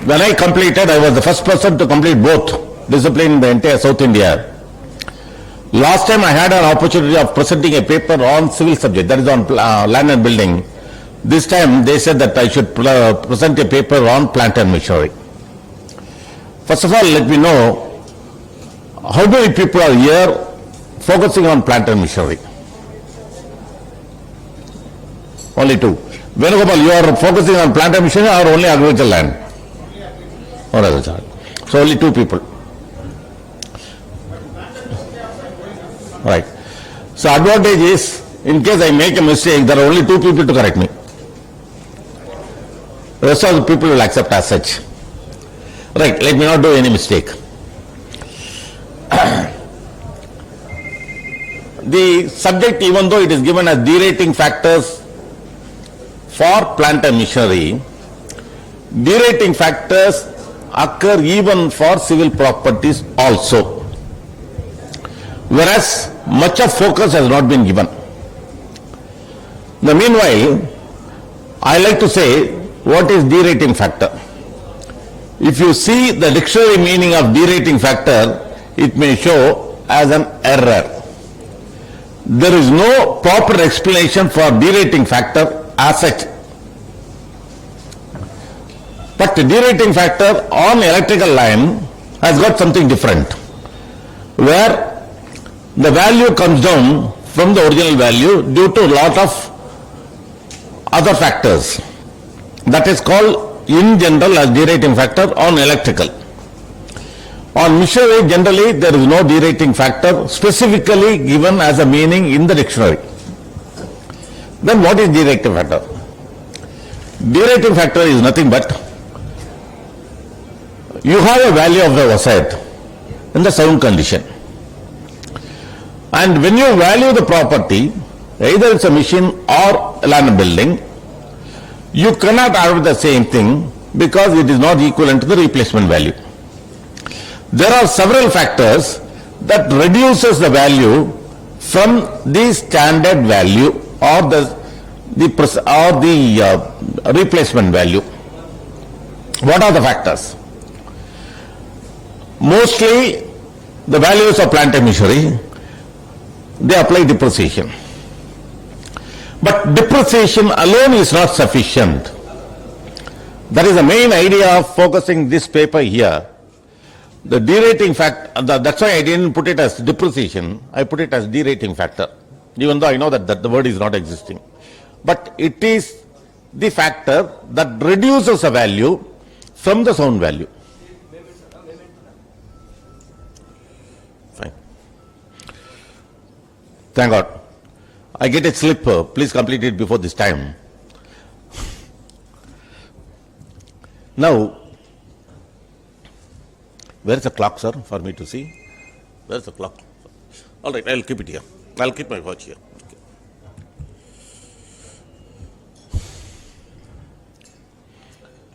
When I completed, I was the first person to complete both discipline in the entire South India. Last time I had an opportunity of presenting a paper on civil subject, that is on land and building. This time they said that I should present a paper on plant and machinery. First of all, let me know how many people are here focusing on plant and machinery. Only two. Venugopal, you are focusing on plant and machinery or only agricultural land? Or agricultural. So only two people. Right. So advantage is, in case I make a mistake, there are only two people to correct me. The rest of the people will accept as such. Right, let me not do any mistake. The subject, even though it is given as derating factors for plant and machinery, derating factors occur even for civil properties also. Whereas much of focus has not been given. Now, meanwhile, I like to say what is derating factor. If you see the dictionary meaning of derating factor, it may show as an error. There is no proper explanation for derating factor as such. But the derating factor on electrical line has got something different, where the value comes down from the original value due to a lot of other factors. That is called in general as derating factor on electrical. On machinery, generally there is no derating factor specifically given as a meaning in the dictionary. Then what is derating factor? Derating factor is nothing but you have a value of the asset in the sound condition. And when you value the property, either it's a machine or land and building, you cannot have the same thing because it is not equivalent to the replacement value. There are several factors that reduces the value from the standard value or the replacement value. What are the factors? Mostly the values of plant and machinery, they apply depreciation. But depreciation alone is not sufficient. That is the main idea of focusing this paper here. The derating factor, that's why I didn't put it as depreciation, I put it as derating factor, even though I know that the word is not existing. But it is the factor that reduces a value from the sound value. Fine. Thank God. I get a slip, please complete it before this time. Now, where is the clock, sir, for me to see? Where is the clock? All right, I'll keep it here. I'll keep my watch here. Okay.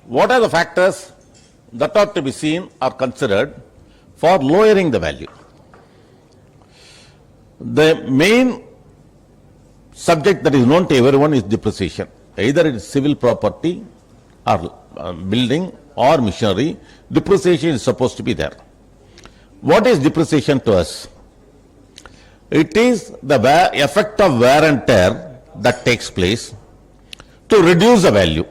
What are the factors that are to be seen or considered for lowering the value? The main subject that is known to everyone is depreciation. Either it is civil property or building or machinery, depreciation is supposed to be there. What is depreciation to us? It is the effect of wear and tear that takes place to reduce the value.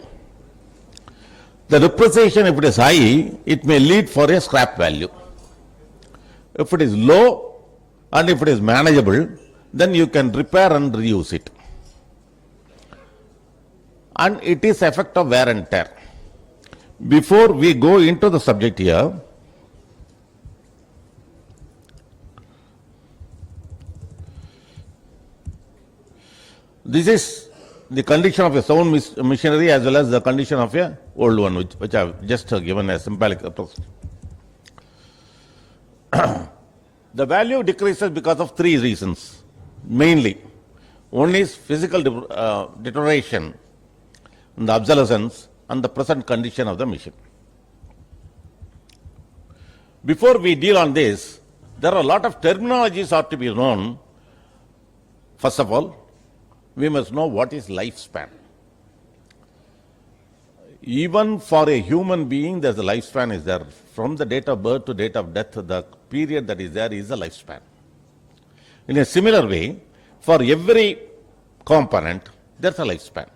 The depreciation, if it is high, it may lead for a scrap value. If it is low and if it is manageable, then you can repair and reuse it. And it is effect of wear and tear. Before we go into the subject here, this is the condition of a sound machinery as well as the condition of a old one, which I have just given a symbolic approach. The value decreases because of three reasons, mainly. One is physical deterioration, the obsolescence, and the present condition of the machine. Before we deal on this, there are a lot of terminologies are to be known. First of all, we must know what is lifespan. Even for a human being, there's a lifespan is there. From the date of birth to date of death, the period that is there is a lifespan. In a similar way, for every component, there's a lifespan.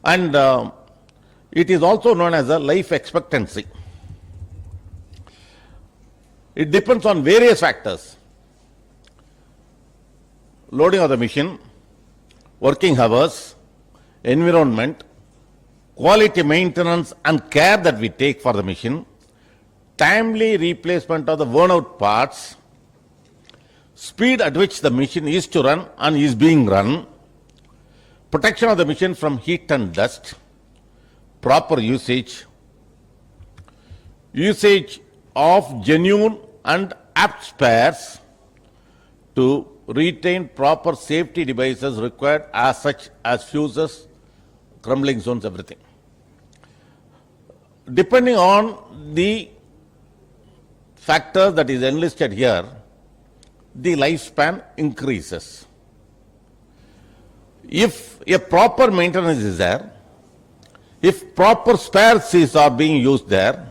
And it is also known as a life expectancy. It depends on various factors. Loading of the machine, working hours, environment, quality maintenance and care that we take for the machine, timely replacement of the worn out parts, speed at which the machine is to run and is being run, protection of the machine from heat and dust, proper usage, usage of genuine and apt spares to retain proper safety devices required as such as fuses, crumbling zones, everything. Depending on the factors that is enlisted here, the lifespan increases. If a proper maintenance is there, if proper spares are being used there,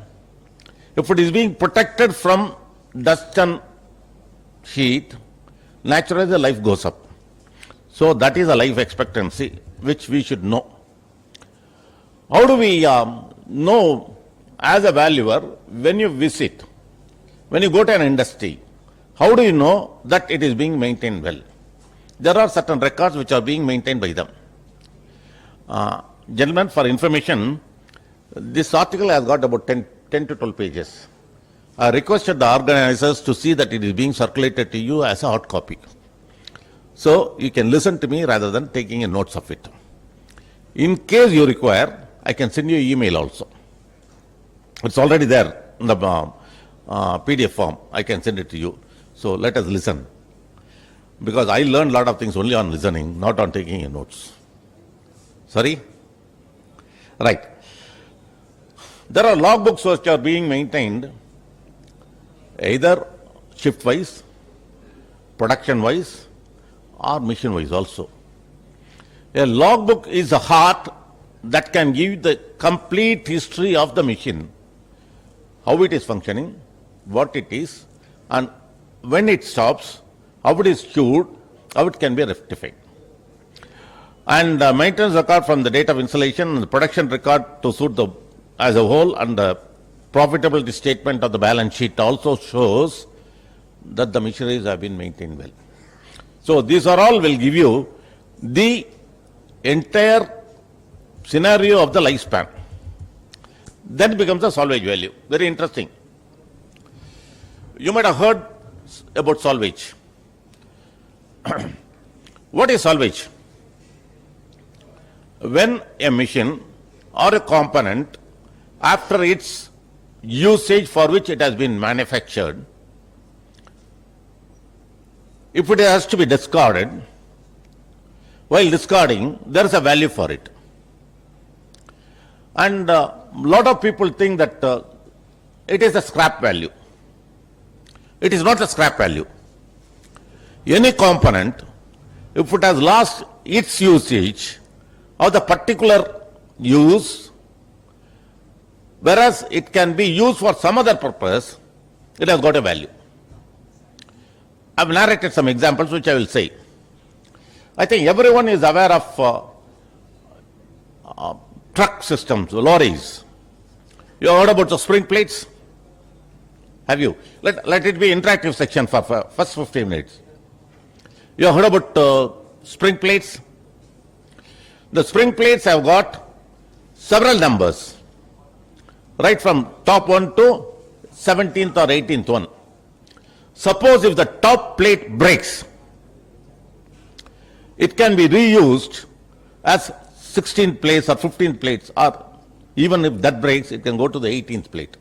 if it is being protected from dust and heat, naturally the life goes up. So that is a life expectancy which we should know. How do we know as a valuer when you visit, when you go to an industry, how do you know that it is being maintained well? There are certain records which are being maintained by them. Gentlemen, for information, this article has got about 10 to 12 pages. I requested the organizers to see that it is being circulated to you as a hard copy. So you can listen to me rather than taking a notes of it. In case you require, I can send you an email also. It's already there in the PDF form. I can send it to you. So let us listen. Because I learned a lot of things only on listening, not on taking notes. Sorry? Right. There are logbooks which are being maintained either shift-wise, production-wise, or mission-wise also. A logbook is a heart that can give the complete history of the machine, how it is functioning, what it is, and when it stops, how it is cured, how it can be rectified. And maintenance record from the date of installation and the production record to suit the as a whole, and the profitability statement of the balance sheet also shows that the machineries have been maintained well. So these are all will give you the entire scenario of the lifespan. Then becomes the salvage value. Very interesting. You might have heard about salvage. What is salvage? When a machine or a component, after its usage for which it has been manufactured, if it has to be discarded, while discarding, there is a value for it. And a lot of people think that it is a scrap value. It is not a scrap value. Any component, if it has lost its usage of the particular use, whereas it can be used for some other purpose, it has got a value. I have narrated some examples which I will say. I think everyone is aware of truck systems, lorries. You have heard about the spring plates? Have you? Let it be interactive section for first 15 minutes. You have heard about spring plates? The spring plates have got several numbers, right from top one to 17th or 18th one. Suppose if the top plate breaks, it can be reused as 16th plates or 15th plates, or even if that breaks, it can go to the 18th plate.